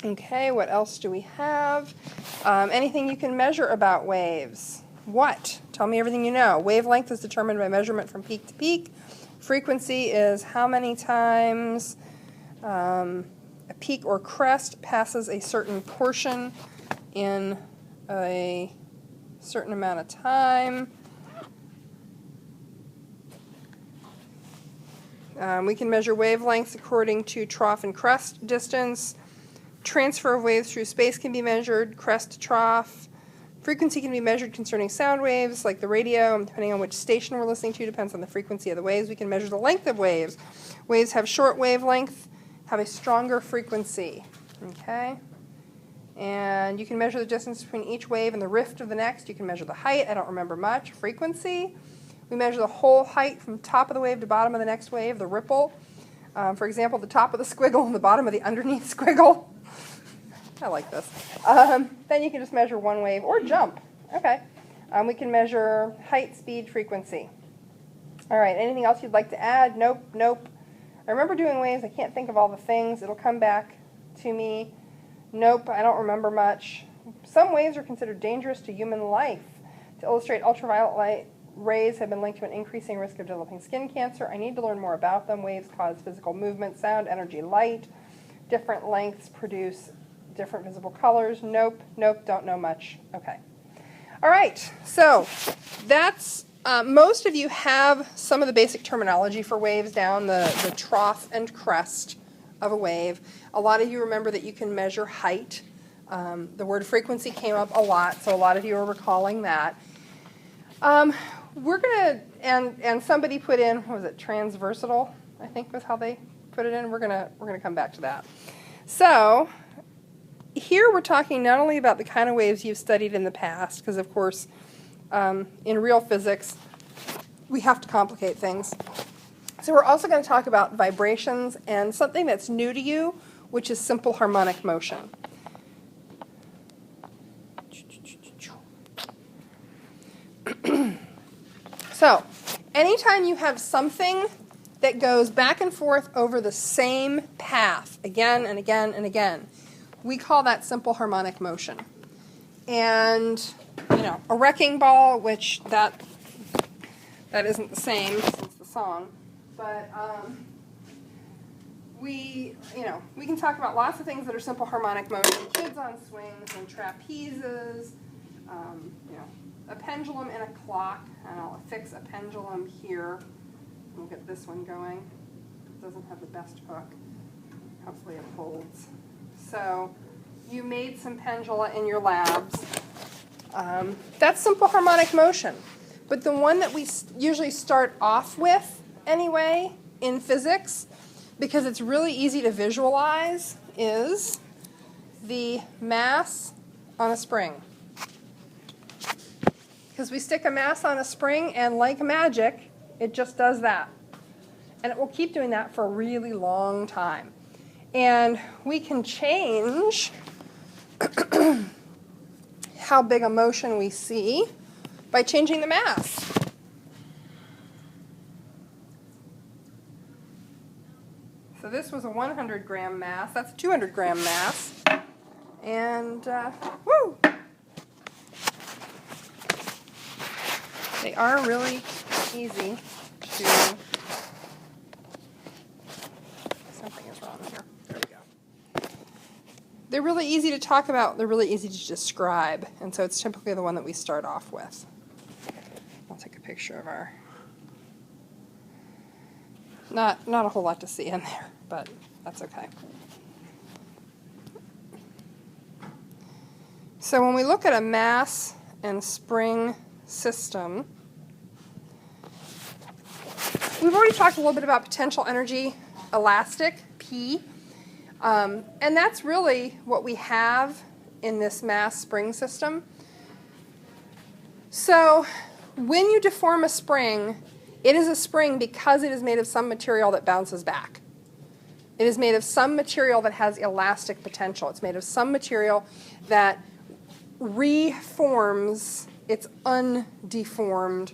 Okay, what else do we have? Anything you can measure about waves? What? Tell me everything you know. Wavelength is determined by measurement from peak to peak. Frequency is how many times a peak or crest passes a certain portion in a certain amount of time. We can measure wavelengths according to trough and crest distance. Transfer of waves through space can be measured, crest to trough. Frequency can be measured concerning sound waves, like the radio, and depending on which station we're listening to, depends on the frequency of the waves. We can measure the length of waves. Waves have short wavelength, have a stronger frequency. Okay? And you can measure the distance between each wave and the rift of the next. You can measure the height. I don't remember much. Frequency. We measure the whole height from top of the wave to bottom of the next wave, the ripple. For example, the top of the squiggle and the bottom of the underneath squiggle. I like this. Then you can just measure one wave or jump. Okay. We can measure height, speed, frequency. All right. Anything else you'd like to add? Nope. Nope. I remember doing waves. I can't think of all the things. It'll come back to me. Nope. I don't remember much. Some waves are considered dangerous to human life. To illustrate, ultraviolet light rays have been linked to an increasing risk of developing skin cancer. I need to learn more about them. Waves cause physical movement, sound, energy, light. Different lengths produce different visible colors. Nope, nope, don't know much. Okay. All right, so that's, most of you have some of the basic terminology for waves down, the trough and crest of a wave. A lot of you remember that you can measure height. The word frequency came up a lot, so a lot of you are recalling that. We're going to, and somebody put in, what was it, transversal, I think was how they put it in. We're gonna come back to that. So here we're talking not only about the kind of waves you've studied in the past, because of course in real physics we have to complicate things. So we're also going to talk about vibrations and something that's new to you, which is simple harmonic motion. So, anytime you have something that goes back and forth over the same path again and again and again, we call that simple harmonic motion. And, you know, a wrecking ball, which that isn't the same as the song, but we can talk about lots of things that are simple harmonic motion. Kids on swings and trapezes, a pendulum and a clock, and I'll affix a pendulum here. We'll get this one going. It doesn't have the best hook. Hopefully it holds. So you made some pendula in your labs. That's simple harmonic motion. But the one that we usually start off with anyway in physics, because it's really easy to visualize, is the mass on a spring. Because we stick a mass on a spring, and like magic, it just does that. And it will keep doing that for a really long time. And we can change how big a motion we see by changing the mass. So this was a 100-gram mass. That's a 200-gram mass. And, woo! They are really easy to... Something is wrong here. There we go. They're really easy to talk about. They're really easy to describe. And so it's typically the one that we start off with. I'll take a picture of our... Not a whole lot to see in there, but that's okay. So when we look at a mass and spring system, we've already talked a little bit about potential energy elastic, P, and that's really what we have in this mass spring system. So when you deform a spring, it is a spring because it is made of some material that bounces back. It is made of some material that has elastic potential. It's made of some material that reforms its undeformed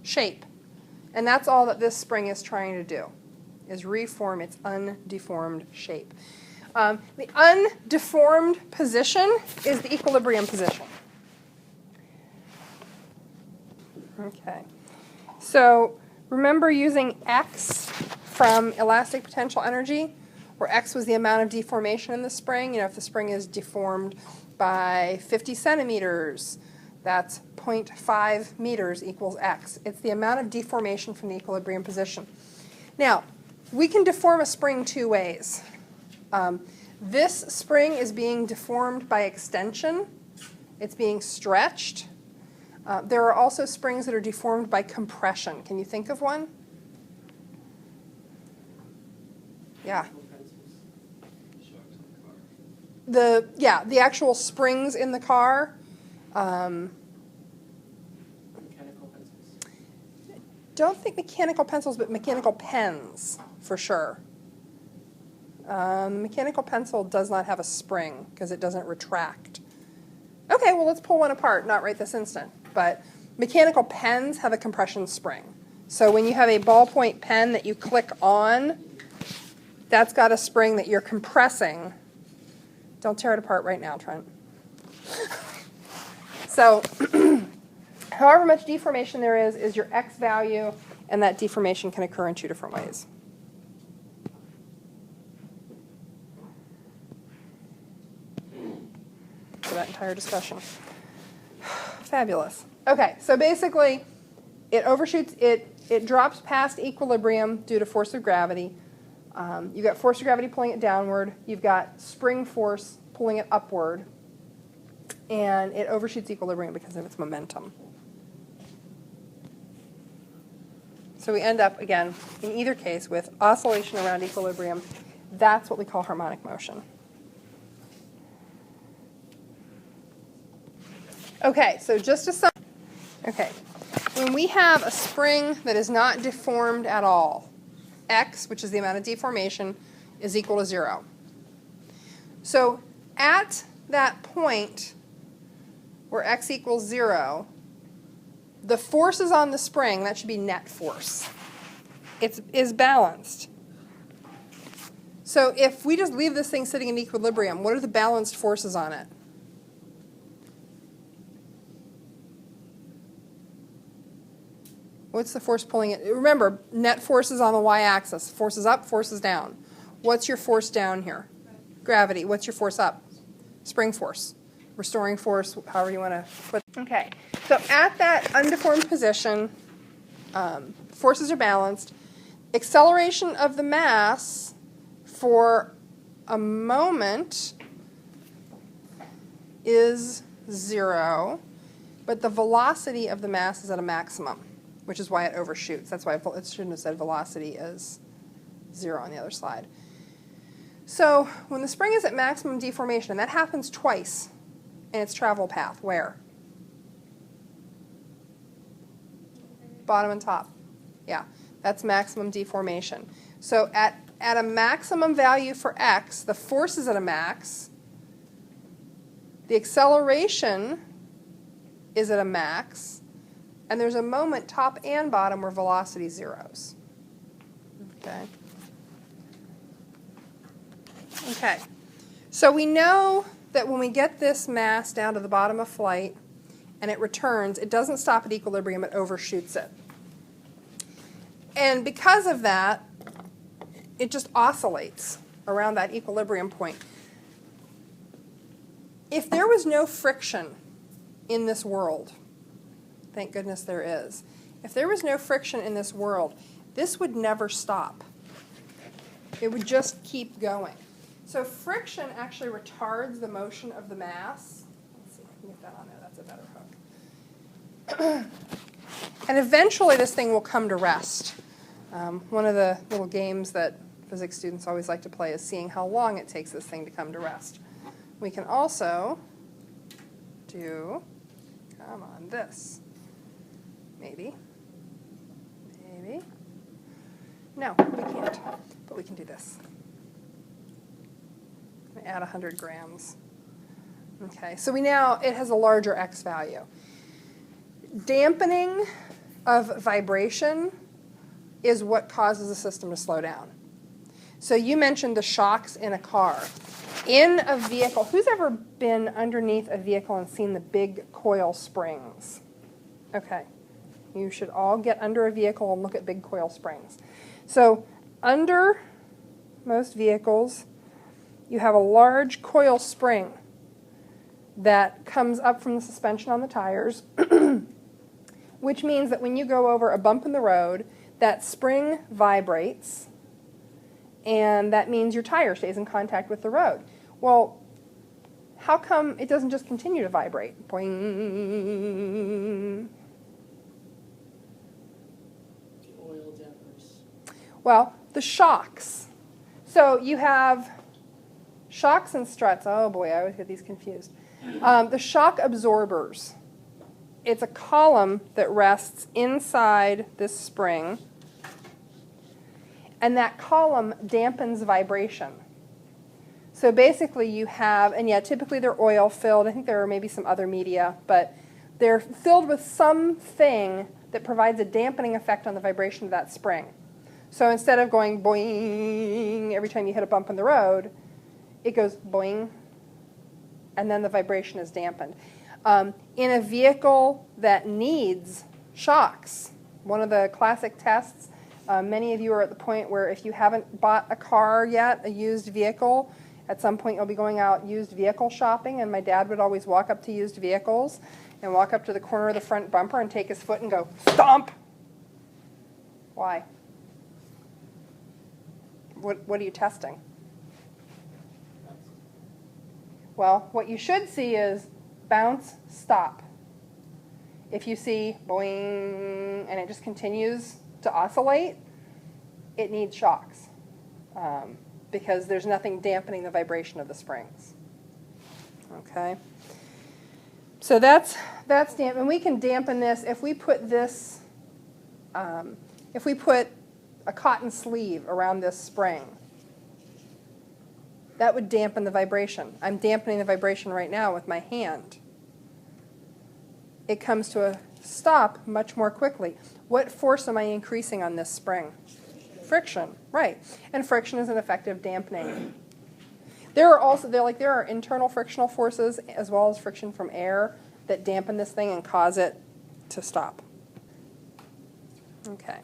shape. And that's all that this spring is trying to do, is reform its undeformed shape. The undeformed position is the equilibrium position. Okay. So remember using X from elastic potential energy, where X was the amount of deformation in the spring. You know, if the spring is deformed by 50 centimeters, that's 0.5 meters equals X. It's the amount of deformation from the equilibrium position. Now, we can deform a spring two ways. This spring is being deformed by extension. It's being stretched. There are also springs that are deformed by compression. Can you think of one? Yeah. The actual springs in the car. Mechanical pencils. Don't think mechanical pencils, but mechanical pens for sure. Mechanical pencil does not have a spring because it doesn't retract. Okay, well, let's pull one apart, not right this instant. But mechanical pens have a compression spring. So when you have a ballpoint pen that you click on, that's got a spring that you're compressing. Don't tear it apart right now, Trent. So however much deformation there is your X value, and that deformation can occur in two different ways. For that entire discussion. Fabulous. Okay, so basically it overshoots, it drops past equilibrium due to force of gravity. You've got force of gravity pulling it downward. You've got spring force pulling it upward. And it overshoots equilibrium because of its momentum. So we end up, again, in either case with oscillation around equilibrium. That's what we call harmonic motion. Okay, so just to sum. Okay, when we have a spring that is not deformed at all, X, which is the amount of deformation, is equal to 0. So at that point where X equals 0, the forces on the spring, that should be net force, is balanced. So if we just leave this thing sitting in equilibrium, what are the balanced forces on it? What's the force pulling it? Remember, net force is on the y-axis. Force is up, force is down. What's your force down here? Gravity. What's your force up? Spring force. Restoring force, however you want to put it. Okay, so at that undeformed position, forces are balanced. Acceleration of the mass for a moment is 0, but the velocity of the mass is at a maximum, which is why it overshoots. That's why it shouldn't have said velocity is 0 on the other slide. So when the spring is at maximum deformation, and that happens twice in its travel path, where? Bottom and top. Yeah, that's maximum deformation. So at a maximum value for X, the force is at a max. The acceleration is at a max. And there's a moment, top and bottom, where velocity zeros. Okay. Okay. So we know that when we get this mass down to the bottom of flight and it returns, it doesn't stop at equilibrium, it overshoots it. And because of that, it just oscillates around that equilibrium point. If there was no friction in this world, thank goodness there is. If there was no friction in this world, this would never stop. It would just keep going. So friction actually retards the motion of the mass. Let's see if I can get that on there. That's a better hook. And eventually this thing will come to rest. One of the little games that physics students always like to play is seeing how long it takes this thing to come to rest. We can also do, come on, this. Maybe. Maybe. No, we can't. But we can do this. Add 100 grams. Okay, so we now, it has a larger X value. Dampening of vibration is what causes the system to slow down. So you mentioned the shocks in a car. In a vehicle, who's ever been underneath a vehicle and seen the big coil springs? Okay. You should all get under a vehicle and look at big coil springs. So under most vehicles, you have a large coil spring that comes up from the suspension on the tires, which means that when you go over a bump in the road, that spring vibrates, and that means your tire stays in contact with the road. Well, how come it doesn't just continue to vibrate? Boing. The oil dampers. Well, the shocks. So you have shocks and struts. Oh boy, I always get these confused. The shock absorbers. It's a column that rests inside this spring, and that column dampens vibration. So basically you have, and yeah, typically they're oil filled. I think there are maybe some other media, but they're filled with something that provides a dampening effect on the vibration of that spring. So instead of going boing every time you hit a bump in the road, it goes boing, and then the vibration is dampened. In a vehicle that needs shocks, one of the classic tests, many of you are at the point where if you haven't bought a car yet, a used vehicle, at some point you'll be going out used vehicle shopping, and my dad would always walk up to used vehicles and walk up to the corner of the front bumper and take his foot and go, stomp! Why? What are you testing? Well, what you should see is bounce, stop. If you see boing and it just continues to oscillate, it needs shocks because there's nothing dampening the vibration of the springs. Okay, so that's damp, and we can dampen this if we put this. If we put a cotton sleeve around this spring, that would dampen the vibration. I'm dampening the vibration right now with my hand. It comes to a stop much more quickly. What force am I increasing on this spring? Friction, right. And friction is an effective dampening. There are internal frictional forces as well as friction from air that dampen this thing and cause it to stop. Okay.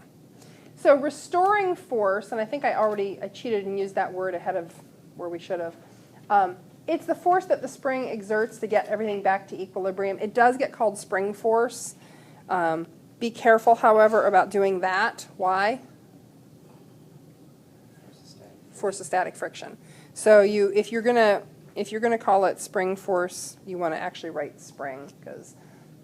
So restoring force, and I think I cheated and used that word ahead of where we should have. It's the force that the spring exerts to get everything back to equilibrium. It does get called spring force. Be careful, however, about doing that. Why? Force of static friction. So if you're gonna call it spring force, you want to actually write spring because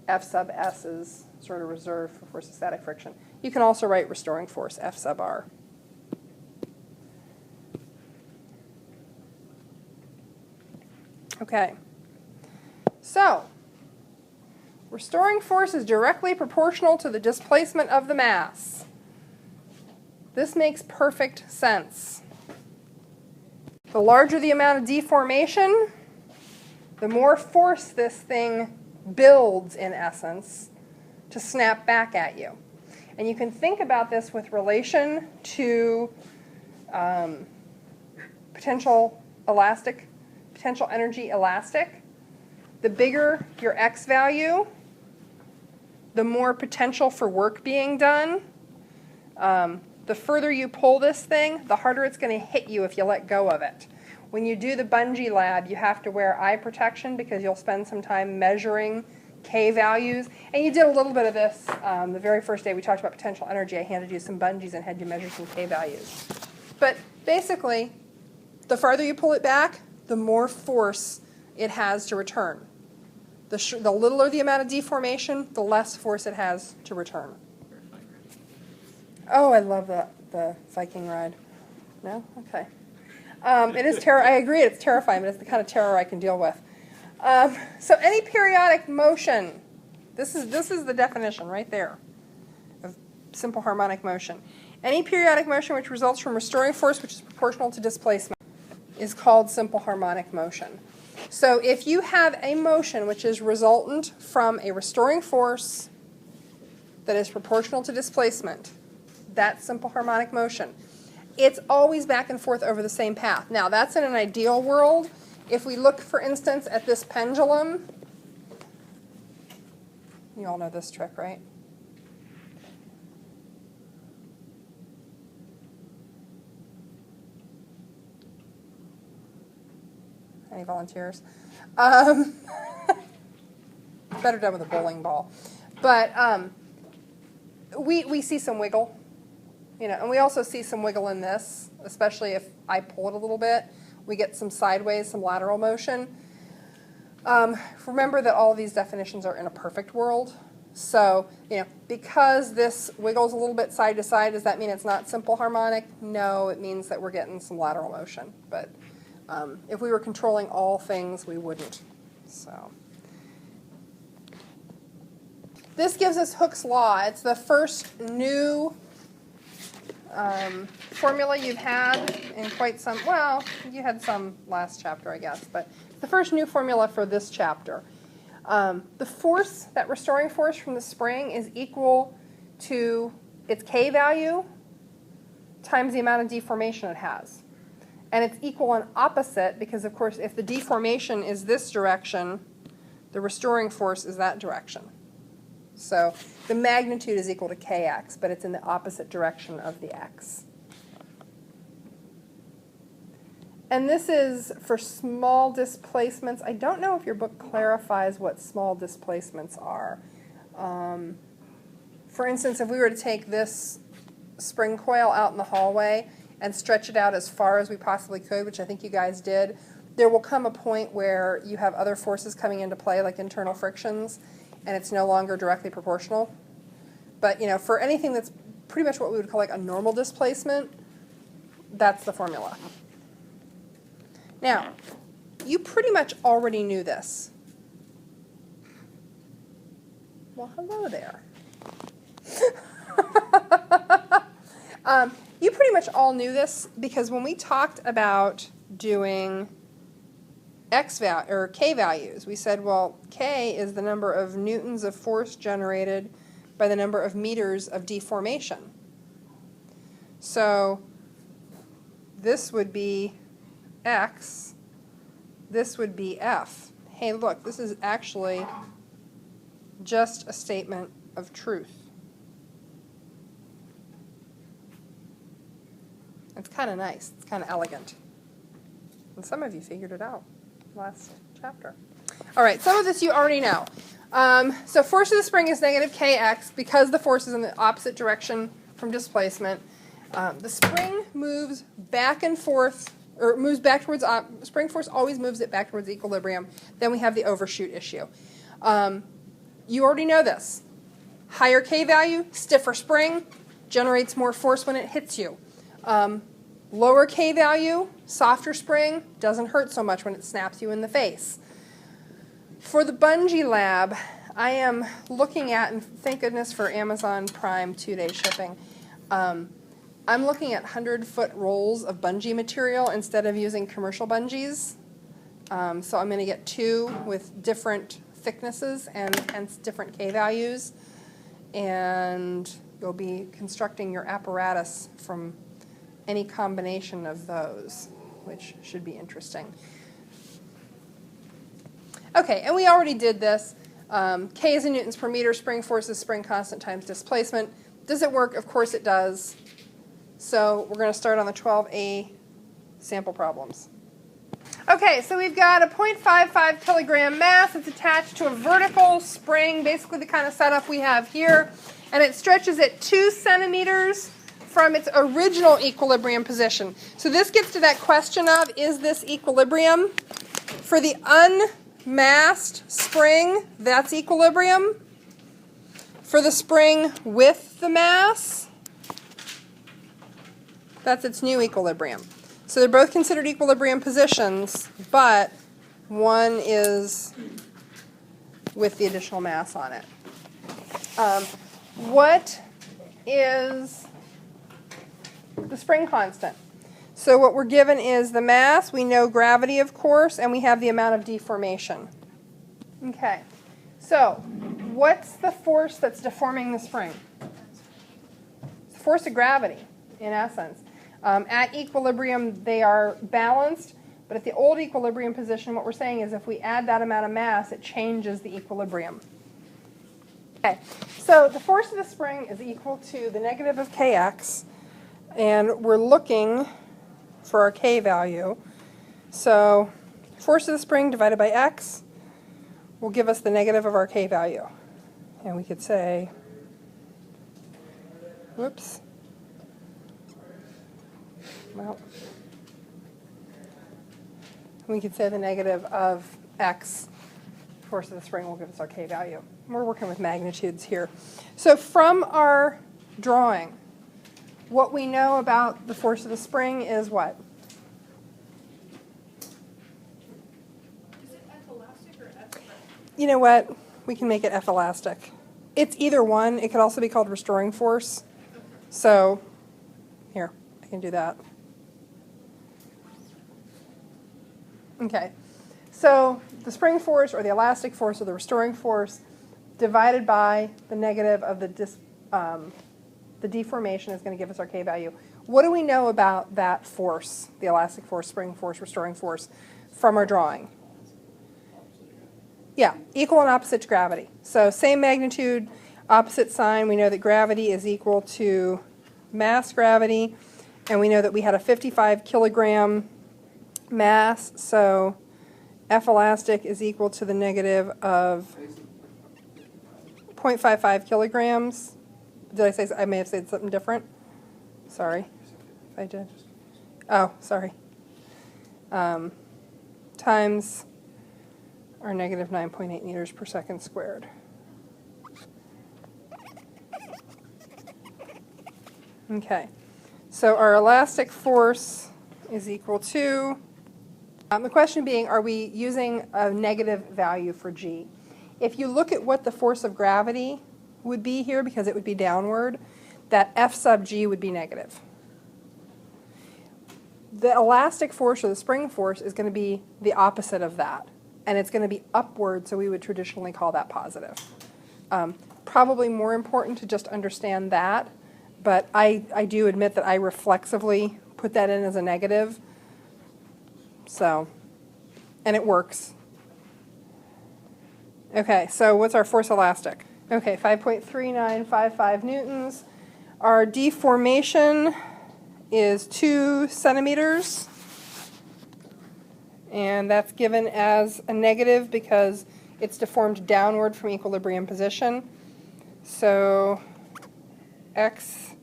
F sub S is sort of reserved for force of static friction. You can also write restoring force F sub R. Okay, so restoring force is directly proportional to the displacement of the mass. This makes perfect sense. The larger the amount of deformation, the more force this thing builds, in essence, to snap back at you. And you can think about this with relation to potential energy elastic. The bigger your X value, the more potential for work being done. The further you pull this thing, the harder it's going to hit you if you let go of it. When you do the bungee lab, you have to wear eye protection because you'll spend some time measuring K values. And you did a little bit of this the very first day we talked about potential energy. I handed you some bungees and had you measure some K values. But basically, the farther you pull it back, the more force it has to return. The littler the amount of deformation, the less force it has to return. Oh, I love the Viking ride. No? Okay. It is I agree, it's terrifying, but it's the kind of terror I can deal with. So any periodic motion, this is the definition right there of simple harmonic motion. Any periodic motion which results from restoring force which is proportional to displacement is called simple harmonic motion. So if you have a motion which is resultant from a restoring force that is proportional to displacement, that's simple harmonic motion. it's always back and forth over the same path. Now, that's in an ideal world. If we look, for instance, at this pendulum, you all know this trick, right? Any volunteers? Better done with a bowling ball. But we see some wiggle, and we also see some wiggle in this, especially if I pull it a little bit. We get some sideways, some lateral motion. Remember that all of these definitions are in a perfect world. So, because this wiggles a little bit side to side, does that mean it's not simple harmonic? No, it means that we're getting some lateral motion. But if we were controlling all things, we wouldn't. So this gives us Hooke's law. It's the first new formula you've had in quite some, well, you had some last chapter, I guess, but the first new formula for this chapter. The force, that restoring force from the spring, is equal to its K value times the amount of deformation it has. And it's equal and opposite because, of course, if the deformation is this direction, the restoring force is that direction. So the magnitude is equal to kx, but it's in the opposite direction of the x. And this is for small displacements. I don't know if your book clarifies what small displacements are. For instance, if we were to take this spring coil out in the hallway and stretch it out as far as we possibly could, which I think you guys did, there will come a point where you have other forces coming into play, like internal frictions, and it's no longer directly proportional. But for anything that's pretty much what we would call like a normal displacement, that's the formula. Now, you pretty much already knew this. Well, hello there. You pretty much all knew this because when we talked about doing K values, we said, well, K is the number of newtons of force generated by the number of meters of deformation. So this would be X, this would be F. Hey, look, this is actually just a statement of truth. It's kind of nice. It's kind of elegant. And some of you figured it out last chapter. All right, some of this you already know. So force of the spring is negative kx because the force is in the opposite direction from displacement. The spring moves back and forth, or moves back towards, spring force always moves it back towards equilibrium. Then we have the overshoot issue. You already know this. Higher K value, stiffer spring, generates more force when it hits you. Lower K value, softer spring, doesn't hurt so much when it snaps you in the face. For the bungee lab, I am looking at, and thank goodness for Amazon Prime 2-day shipping, I'm looking at 100-foot rolls of bungee material instead of using commercial bungees. So I'm going to get 2 with different thicknesses and hence different K values. And you'll be constructing your apparatus from any combination of those, which should be interesting. Okay, and we already did this. K is in newtons per meter, spring force is spring constant times displacement. Does it work? Of course it does. So we're going to start on the 12A sample problems. Okay, so we've got a 0.55 kilogram mass. It's attached to a vertical spring, basically the kind of setup we have here, and it stretches at 2 centimeters from its original equilibrium position. So this gets to that question of, is this equilibrium? For the unmassed spring, that's equilibrium. For the spring with the mass, that's its new equilibrium. So they're both considered equilibrium positions, but one is with the additional mass on it. What is the spring constant? So what we're given is the mass, we know gravity, of course, and we have the amount of deformation. Okay, so what's the force that's deforming the spring? It's the force of gravity, in essence. At equilibrium, they are balanced, but at the old equilibrium position, what we're saying is if we add that amount of mass, it changes the equilibrium. Okay, so the force of the spring is equal to the negative of kx, and we're looking for our k value. So force of the spring divided by x will give us the negative of our k value. And we could say, whoops, well, we could say the negative of x, force of the spring, will give us our k value. We're working with magnitudes here. So from our drawing, what we know about the force of the spring is what? Is it F elastic or F? You know what? We can make it F elastic. It's either one. It could also be called restoring force. So here, I can do that. Okay. So the spring force or the elastic force or the restoring force divided by the negative of the deformation is going to give us our k value. What do we know about that force, the elastic force, spring force, restoring force, from our drawing? Yeah, equal and opposite to gravity. So same magnitude, opposite sign. We know that gravity is equal to mass gravity, and we know that we had a 55 kilogram mass, so F elastic is equal to the negative of 0.55 kilograms. Did I say, I may have said something different? Sorry if I did. Oh, sorry. Times our negative 9.8 meters per second squared. Okay, so our elastic force is equal to, the question being, are we using a negative value for G? If you look at what the force of gravity would be here, because it would be downward, that F sub G would be negative. The elastic force or the spring force is going to be the opposite of that, and it's going to be upward, so we would traditionally call that positive. Probably more important to just understand that, but I do admit that I reflexively put that in as a negative, so, and it works. Okay, so what's our force elastic? Okay, 5.3955 newtons. Our deformation is 2 centimeters, and that's given as a negative because it's deformed downward from equilibrium position. So x,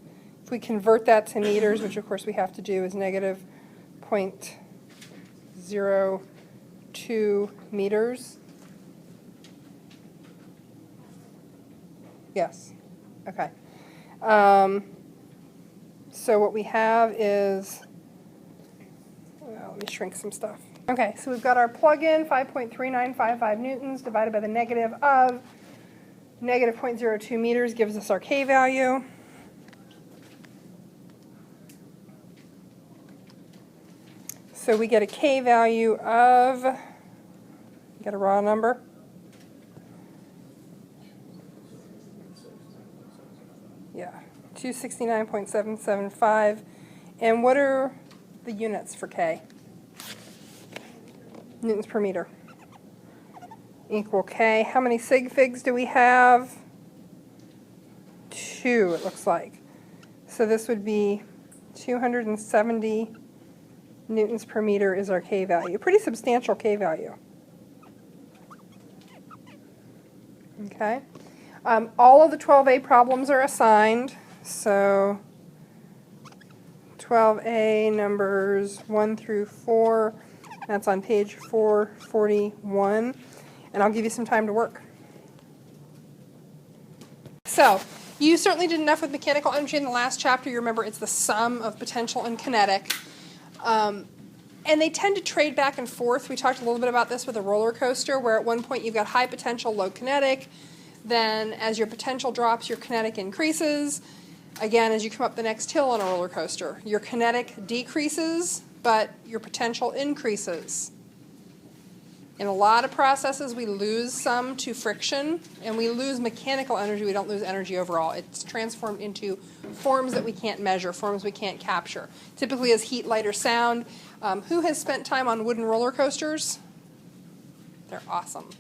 if we convert that to meters, which of course we have to do, is negative 0.02 meters. Yes. Okay. So what we have is, well, let me shrink some stuff. Okay, so we've got our plug-in, 5.3955 newtons divided by the negative of negative 0.02 meters gives us our k value. So we get a k value of, get a raw number. Yeah, 269.775. And what are the units for K? Newtons per meter. Equal K. How many sig figs do we have? 2, it looks like. So this would be 270 newtons per meter is our K value. Pretty substantial K value. Okay. All of the 12A problems are assigned, so 12A numbers 1 through 4, that's on page 441, and I'll give you some time to work. So, you certainly did enough with mechanical energy in the last chapter. You remember it's the sum of potential and kinetic. And they tend to trade back and forth. We talked a little bit about this with a roller coaster, where at one point you've got high potential, low kinetic. Then as your potential drops, your kinetic increases. Again, as you come up the next hill on a roller coaster, your kinetic decreases, but your potential increases. In a lot of processes, we lose some to friction, and we lose mechanical energy. We don't lose energy overall. It's transformed into forms that we can't measure, forms we can't capture. Typically as heat, light, or sound. Who has spent time on wooden roller coasters? They're awesome.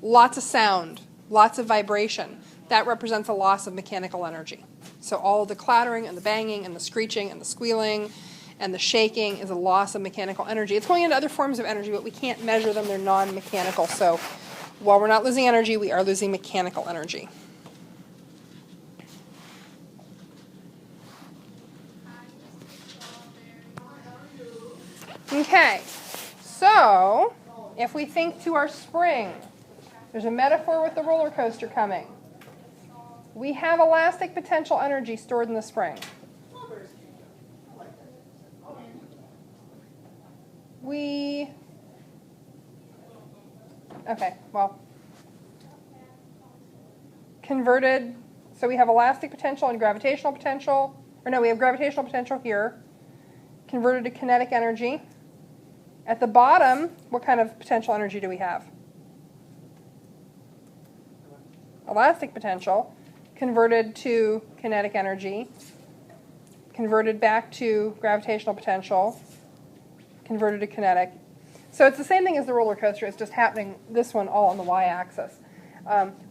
Lots of sound, lots of vibration. That represents a loss of mechanical energy. So all the clattering and the banging and the screeching and the squealing and the shaking is a loss of mechanical energy. It's going into other forms of energy, but we can't measure them. They're non-mechanical. So while we're not losing energy, we are losing mechanical energy. Okay, so if we think to our spring, there's a metaphor with the roller coaster coming. We have elastic potential energy stored in the spring. Converted, so we have elastic potential and gravitational potential, or no, we have gravitational potential here, converted to kinetic energy. At the bottom, what kind of potential energy do we have? Elastic potential, converted to kinetic energy, converted back to gravitational potential, converted to kinetic. So it's the same thing as the roller coaster, it's just happening, this one all on the y-axis.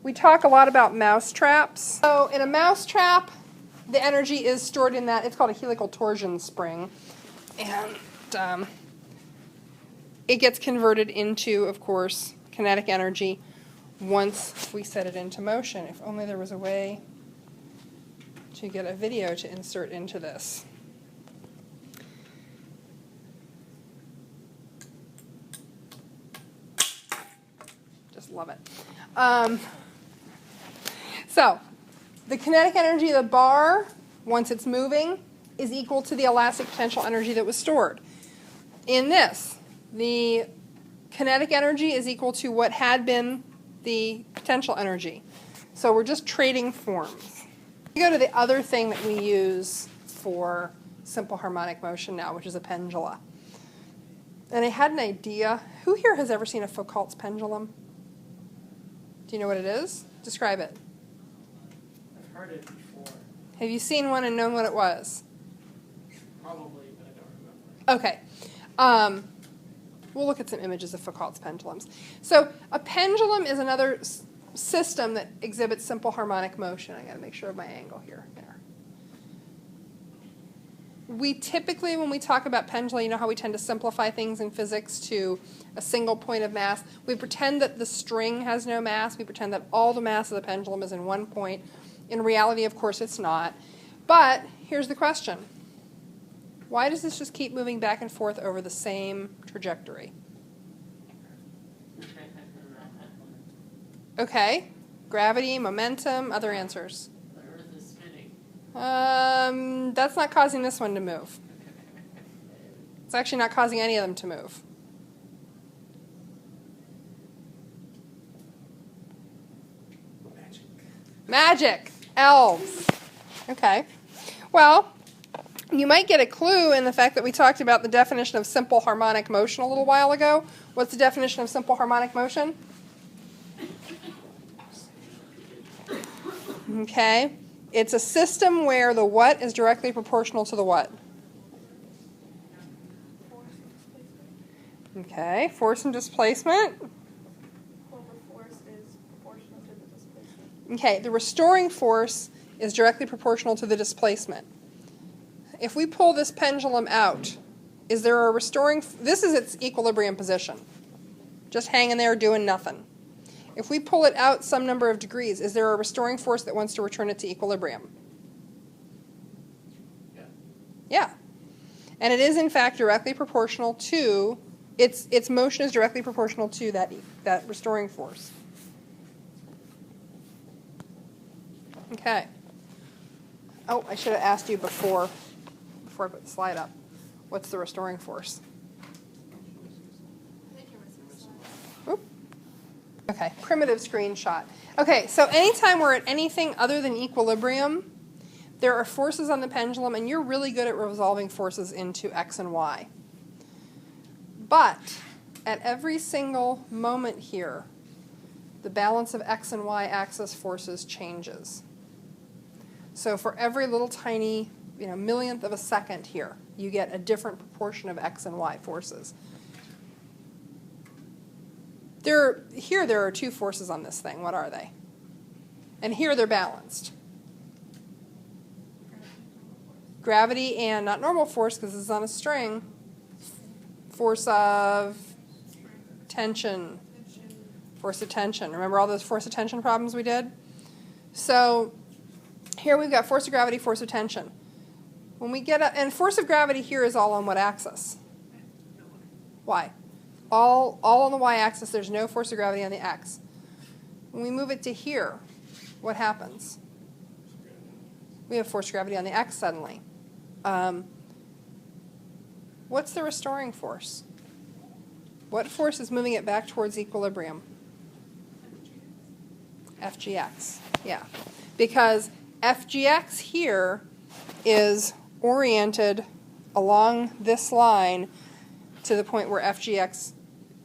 We talk a lot about mouse traps. So in a mouse trap, the energy is stored in that, it's called a helical torsion spring. And it gets converted into, of course, kinetic energy once we set it into motion. If only there was a way to get a video to insert into this. Just love it. So the kinetic energy of the bar, once it's moving, is equal to the elastic potential energy that was stored. In this, the kinetic energy is equal to what had been the potential energy. So we're just trading forms. We go to the other thing that we use for simple harmonic motion now, which is a pendula. And I had an idea. Who here has ever seen a Foucault's pendulum? Do you know what it is? Describe it. I've heard it before. Have you seen one and known what it was? Probably, but I don't remember. Okay. We'll look at some images of Foucault's pendulums. So a pendulum is another system that exhibits simple harmonic motion. I got to make sure of my angle here. There. We typically, when we talk about pendula, you know how we tend to simplify things in physics to a single point of mass. We pretend that the string has no mass. We pretend that all the mass of the pendulum is in one point. In reality, of course, it's not. But here's the question. Why does this just keep moving back and forth over the same trajectory? Okay. Gravity, momentum, other answers. The Earth is spinning. That's not causing this one to move. It's actually not causing any of them to move. Magic. Elves. Okay. Well, you might get a clue in the fact that we talked about the definition of simple harmonic motion a little while ago. What's the definition of simple harmonic motion? Okay. It's a system where the what is directly proportional to the what? Okay. Force and displacement. Well, the force is proportional to the displacement. Okay. The restoring force is directly proportional to the displacement. If we pull this pendulum out, is there a restoring... This is its equilibrium position. Just hanging there doing nothing. If we pull it out some number of degrees, is there a restoring force that wants to return it to equilibrium? Yeah. And it is, in fact, directly proportional to... Its motion is directly proportional to that restoring force. Okay. Oh, I should have asked you before I put the slide up. What's the restoring force? Oop. Okay, primitive screenshot. Okay, so anytime we're at anything other than equilibrium, there are forces on the pendulum, and you're really good at resolving forces into x and y. But at every single moment here, the balance of x and y axis forces changes. So for every little tiny, millionth of a second here, you get a different proportion of x and y forces. There are two forces on this thing. What are they? And here they're balanced. Gravity and not normal force, because this is on a string. Force of tension. Force of tension. Remember all those force of tension problems we did? So here we've got force of gravity, force of tension. When we get and force of gravity here is all on what axis? Y. All on the y-axis. There's no force of gravity on the x. When we move it to here, what happens? We have force of gravity on the x suddenly. What's the restoring force? What force is moving it back towards equilibrium? FGX. Yeah. Because FGX here is oriented along this line to the point where FGX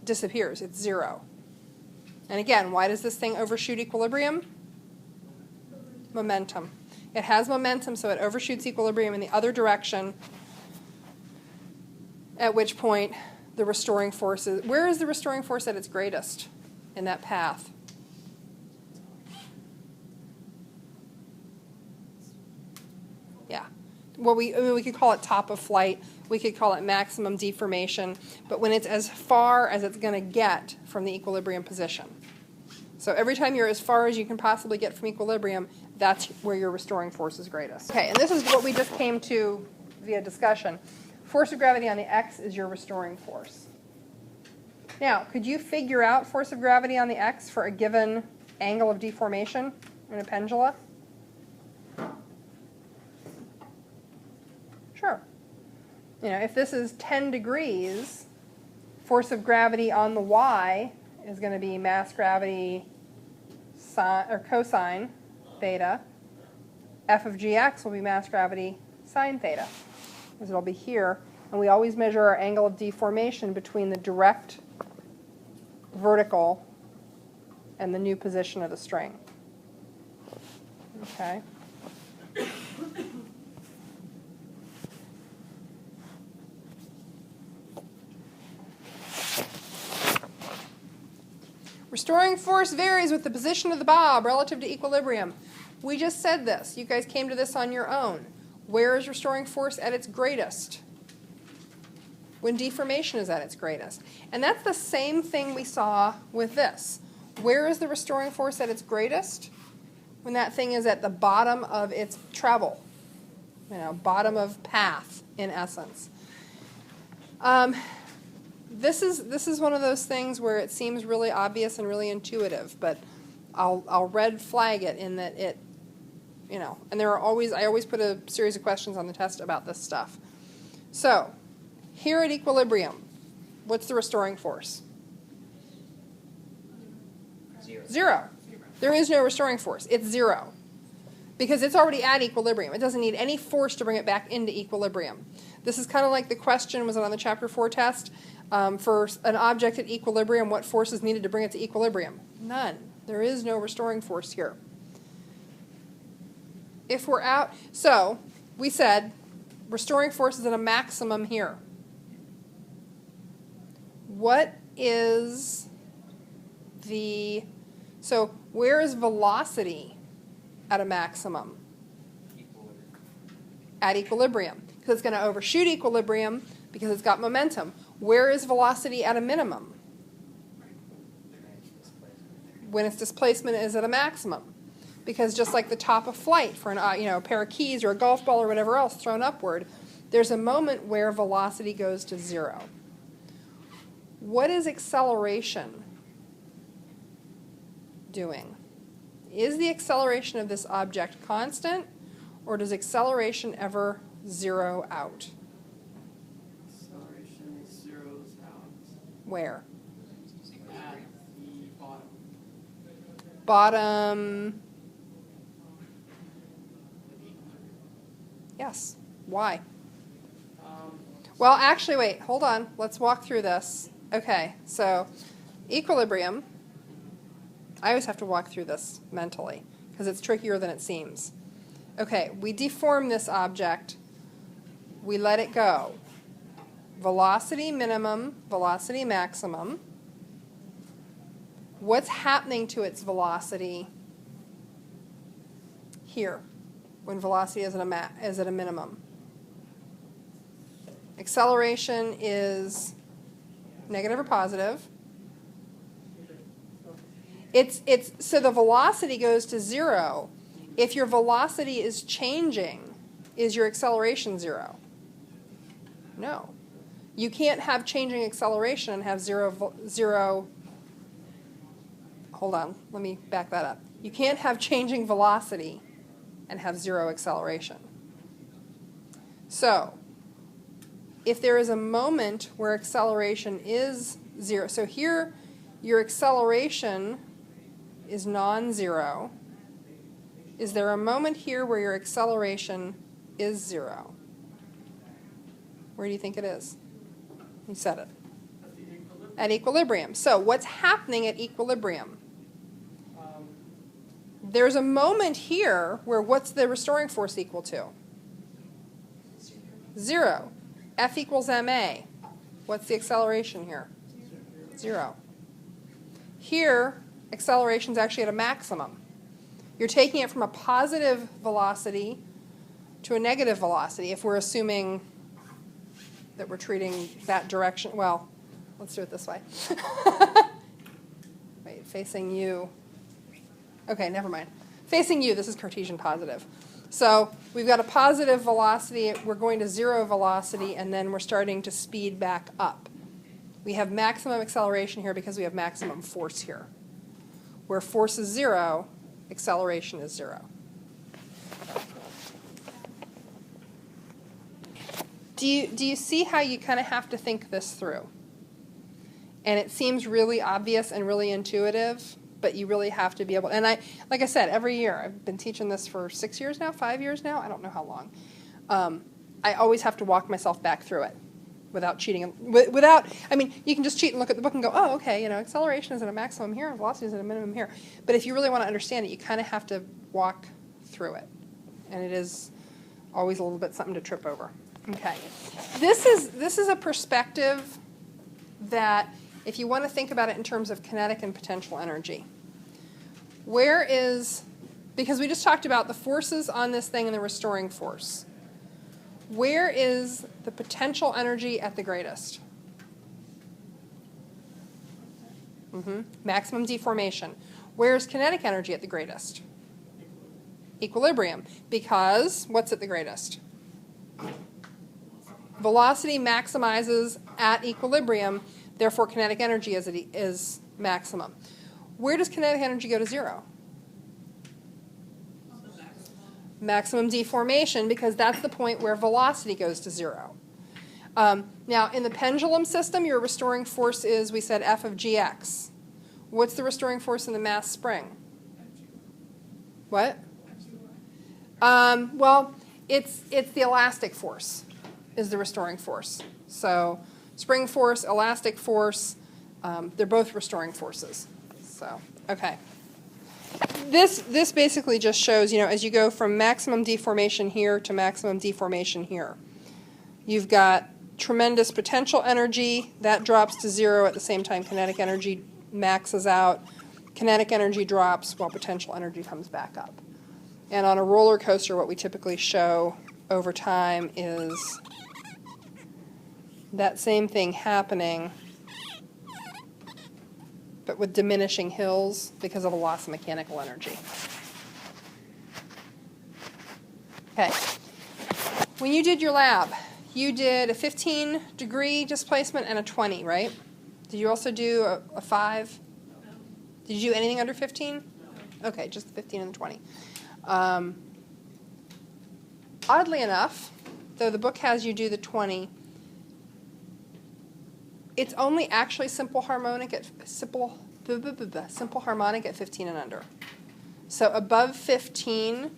disappears. It's 0. And again, why does this thing overshoot equilibrium? Momentum. It has momentum, so it overshoots equilibrium in the other direction, at which point the restoring force is... Where is the restoring force at its greatest in that path? Yeah. Well, we could call it top of flight. We could call it maximum deformation. But when it's as far as it's going to get from the equilibrium position. So every time you're as far as you can possibly get from equilibrium, that's where your restoring force is greatest. Okay, and this is what we just came to via discussion. Force of gravity on the x is your restoring force. Now, could you figure out force of gravity on the x for a given angle of deformation in a pendula? Sure. If this is 10 degrees, force of gravity on the y is going to be mass gravity sine, or cosine theta. F of gx will be mass gravity sine theta, because it'll be here. And we always measure our angle of deformation between the direct vertical and the new position of the string. Okay. Restoring force varies with the position of the bob relative to equilibrium. We just said this. You guys came to this on your own. Where is restoring force at its greatest? When deformation is at its greatest. And that's the same thing we saw with this. Where is the restoring force at its greatest? When that thing is at the bottom of its treble. Bottom of path, in essence. This is one of those things where it seems really obvious and really intuitive, but I'll red flag it in that it, and I always put a series of questions on the test about this stuff. So, here at equilibrium, what's the restoring force? 0. There is no restoring force. It's 0. Because it's already at equilibrium. It doesn't need any force to bring it back into equilibrium. This is kind of like the question, was it on the Chapter 4 test? For an object at equilibrium, what force is needed to bring it to equilibrium? None. There is no restoring force here. If we're out, so we said restoring force is at a maximum here. What is so where is velocity at a maximum? At equilibrium. Because it's going to overshoot equilibrium because it's got momentum. Where is velocity at a minimum? When its displacement is at a maximum. Because just like the top of flight for a pair of keys or a golf ball or whatever else thrown upward, there's a moment where velocity goes to 0. What is acceleration doing? Is the acceleration of this object constant, or does acceleration ever zero out? Acceleration zeroes out. Where? At the bottom. Bottom. Yes. Why? Well, actually, wait. Hold on. Let's walk through this. Okay, so equilibrium. I always have to walk through this mentally because it's trickier than it seems. Okay, we deform this object. We let it go. Velocity minimum, velocity maximum. What's happening to its velocity here when velocity is at a minimum? Acceleration is negative or positive. So the velocity goes to 0. If your velocity is changing, is your acceleration 0? No. You can't have changing acceleration and have zero. Hold on, let me back that up. You can't have changing velocity and have 0 acceleration. So, if there is a moment where acceleration is 0, so here your acceleration is non-zero. Is there a moment here where your acceleration is 0? Where do you think it is? You said it. At equilibrium. So what's happening at equilibrium? There's a moment here where what's the restoring force equal to? 0. F equals ma. What's the acceleration here? 0. Here, acceleration is actually at a maximum. You're taking it from a positive velocity to a negative velocity if we're assuming that we're treating that direction. Well, let's do it this way. Wait, facing you. Okay, never mind. Facing you, this is Cartesian positive. So we've got a positive velocity, we're going to 0 velocity, and then we're starting to speed back up. We have maximum acceleration here because we have maximum force here. Where force is 0, acceleration is 0. Do you see how you kind of have to think this through? And it seems really obvious and really intuitive, but you really have to be able, and like I said, every year, I've been teaching this for 6 years now, 5 years now, I don't know how long. I always have to walk myself back through it without cheating. I mean, you can just cheat and look at the book and go, oh, okay, acceleration is at a maximum here and velocity is at a minimum here. But if you really want to understand it, you kind of have to walk through it. And it is always a little bit something to trip over. Okay. This is a perspective that, if you want to think about it in terms of kinetic and potential energy, because we just talked about the forces on this thing and the restoring force. Where is the potential energy at the greatest? Maximum deformation. Where is kinetic energy at the greatest? Equilibrium. Because what's at the greatest? Velocity maximizes at equilibrium, therefore kinetic energy is maximum. Where does kinetic energy go to 0? Maximum deformation, because that's the point where velocity goes to 0. Now, in the pendulum system, your restoring force is, we said, F of gx. What's the restoring force in the mass spring? What? Well, it's the elastic force is the restoring force. So spring force, elastic force, they're both restoring forces. So, okay. This basically just shows, as you go from maximum deformation here to maximum deformation here, you've got tremendous potential energy. That drops to 0 at the same time kinetic energy maxes out. Kinetic energy drops while potential energy comes back up. And on a roller coaster, what we typically show over time is that same thing happening, but with diminishing hills because of a loss of mechanical energy. Okay. When you did your lab, you did a 15-degree displacement and a 20, right? Did you also do a 5? Did you do anything under 15? Okay, just the 15 and the 20. Oddly enough, though the book has you do the 20, it's only actually simple harmonic at 15 and under. So above 15,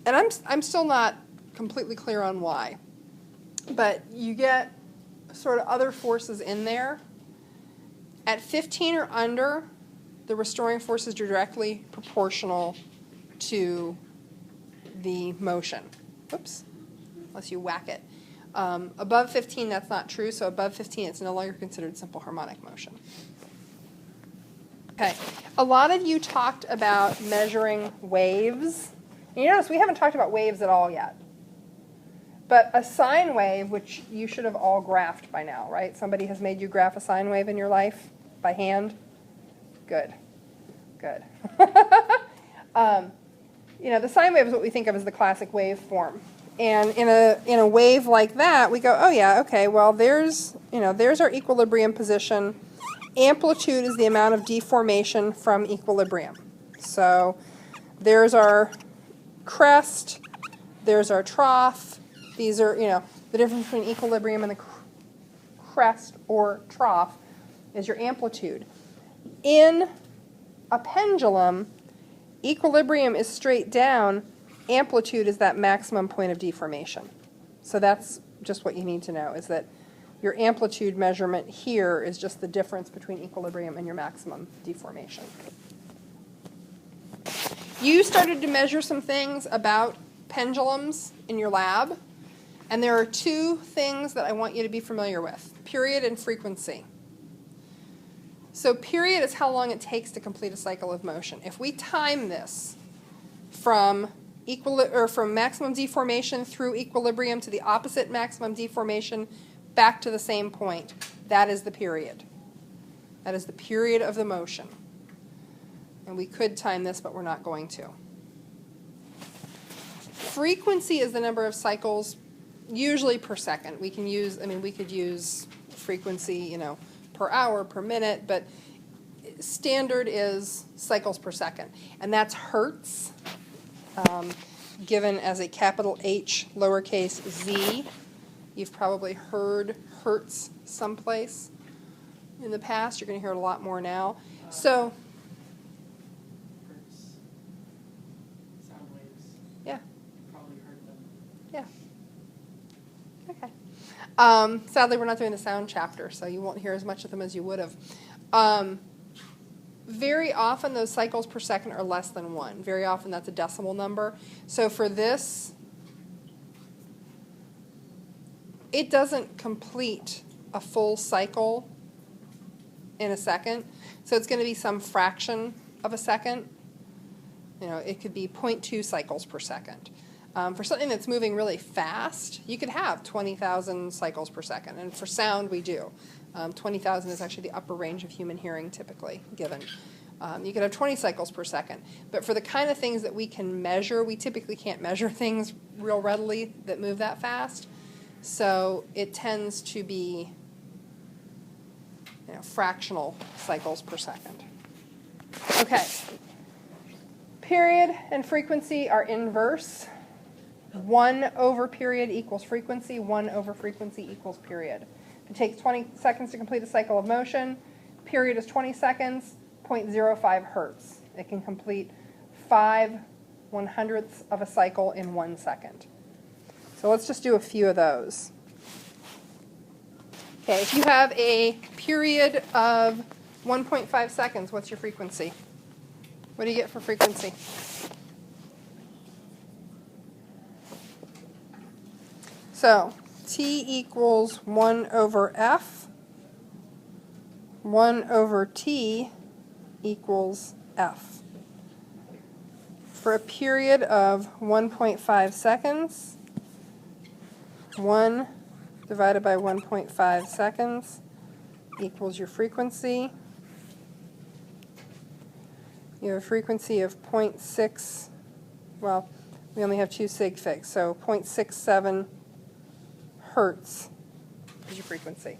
and I'm still not completely clear on why, but you get sort of other forces in there At 15 or under, the restoring force is directly proportional to the motion. Oops, unless you whack it. Above 15, that's not true, so above 15, it's no longer considered simple harmonic motion. Okay, a lot of you talked about measuring waves. And you notice we haven't talked about waves at all yet. But a sine wave, which you should have all graphed by now, right? Somebody has made you graph a sine wave in your life by hand? Good. Good. The sine wave is what we think of as the classic wave form. And in a wave like that, we go, oh yeah, okay, well there's our equilibrium position. Amplitude is the amount of deformation from equilibrium. So there's our crest, there's our trough. These are, the difference between equilibrium and the crest or trough is your amplitude. In a pendulum, equilibrium is straight down, amplitude is that maximum point of deformation. So that's just what you need to know, is that your amplitude measurement here is just the difference between equilibrium and your maximum deformation. You started to measure some things about pendulums in your lab, and there are two things that I want you to be familiar with: period and frequency. So period is how long it takes to complete a cycle of motion. If we time this from maximum deformation through equilibrium to the opposite maximum deformation back to the same point, that is the period. That is the period of the motion. And we could time this, but we're not going to. Frequency is the number of cycles, usually per second. We could use frequency, per hour, per minute, but standard is cycles per second. And that's hertz, given as a capital H, lowercase z. You've probably heard hertz someplace in the past. You're going to hear it a lot more now. So, Hertz. Sound waves. yeah. You've probably heard them. Yeah. Okay. Sadly, we're not doing the sound chapter, so you won't hear as much of them as you would have. Very often, those cycles per second are less than 1. Very often, that's a decimal number. So for this, it doesn't complete a full cycle in a second. So it's going to be some fraction of a second. It could be 0.2 cycles per second. For something that's moving really fast, you could have 20,000 cycles per second. And for sound, we do. 20,000 is actually the upper range of human hearing typically given. You could have 20 cycles per second. But for the kind of things that we can measure, we typically can't measure things real readily that move that fast. So it tends to be fractional cycles per second. Okay. Period and frequency are inverse. 1 over period equals frequency. 1 over frequency equals period. It takes 20 seconds to complete a cycle of motion. Period is 20 seconds, 0.05 hertz. It can complete 5/100ths of a cycle in 1 second. So let's just do a few of those. Okay, if you have a period of 1.5 seconds, what's your frequency? What do you get for frequency? So T equals 1 over F. 1 over T equals F. For a period of 1.5 seconds, 1 divided by 1.5 seconds equals your frequency. You have a frequency of 0.6, well, we only have 2 sig figs, so 0.67 hertz is your frequency.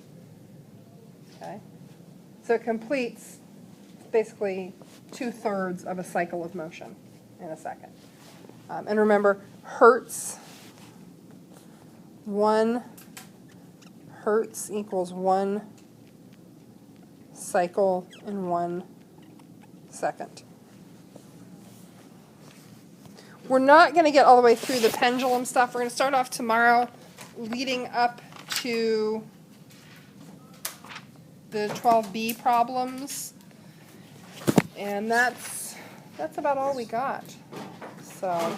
Okay? So it completes basically 2/3 of a cycle of motion in a second. And remember, hertz, 1 hertz equals 1 cycle in 1 second. We're not going to get all the way through the pendulum stuff. We're going to start off tomorrow leading up to the 12B problems. And that's about all we got. So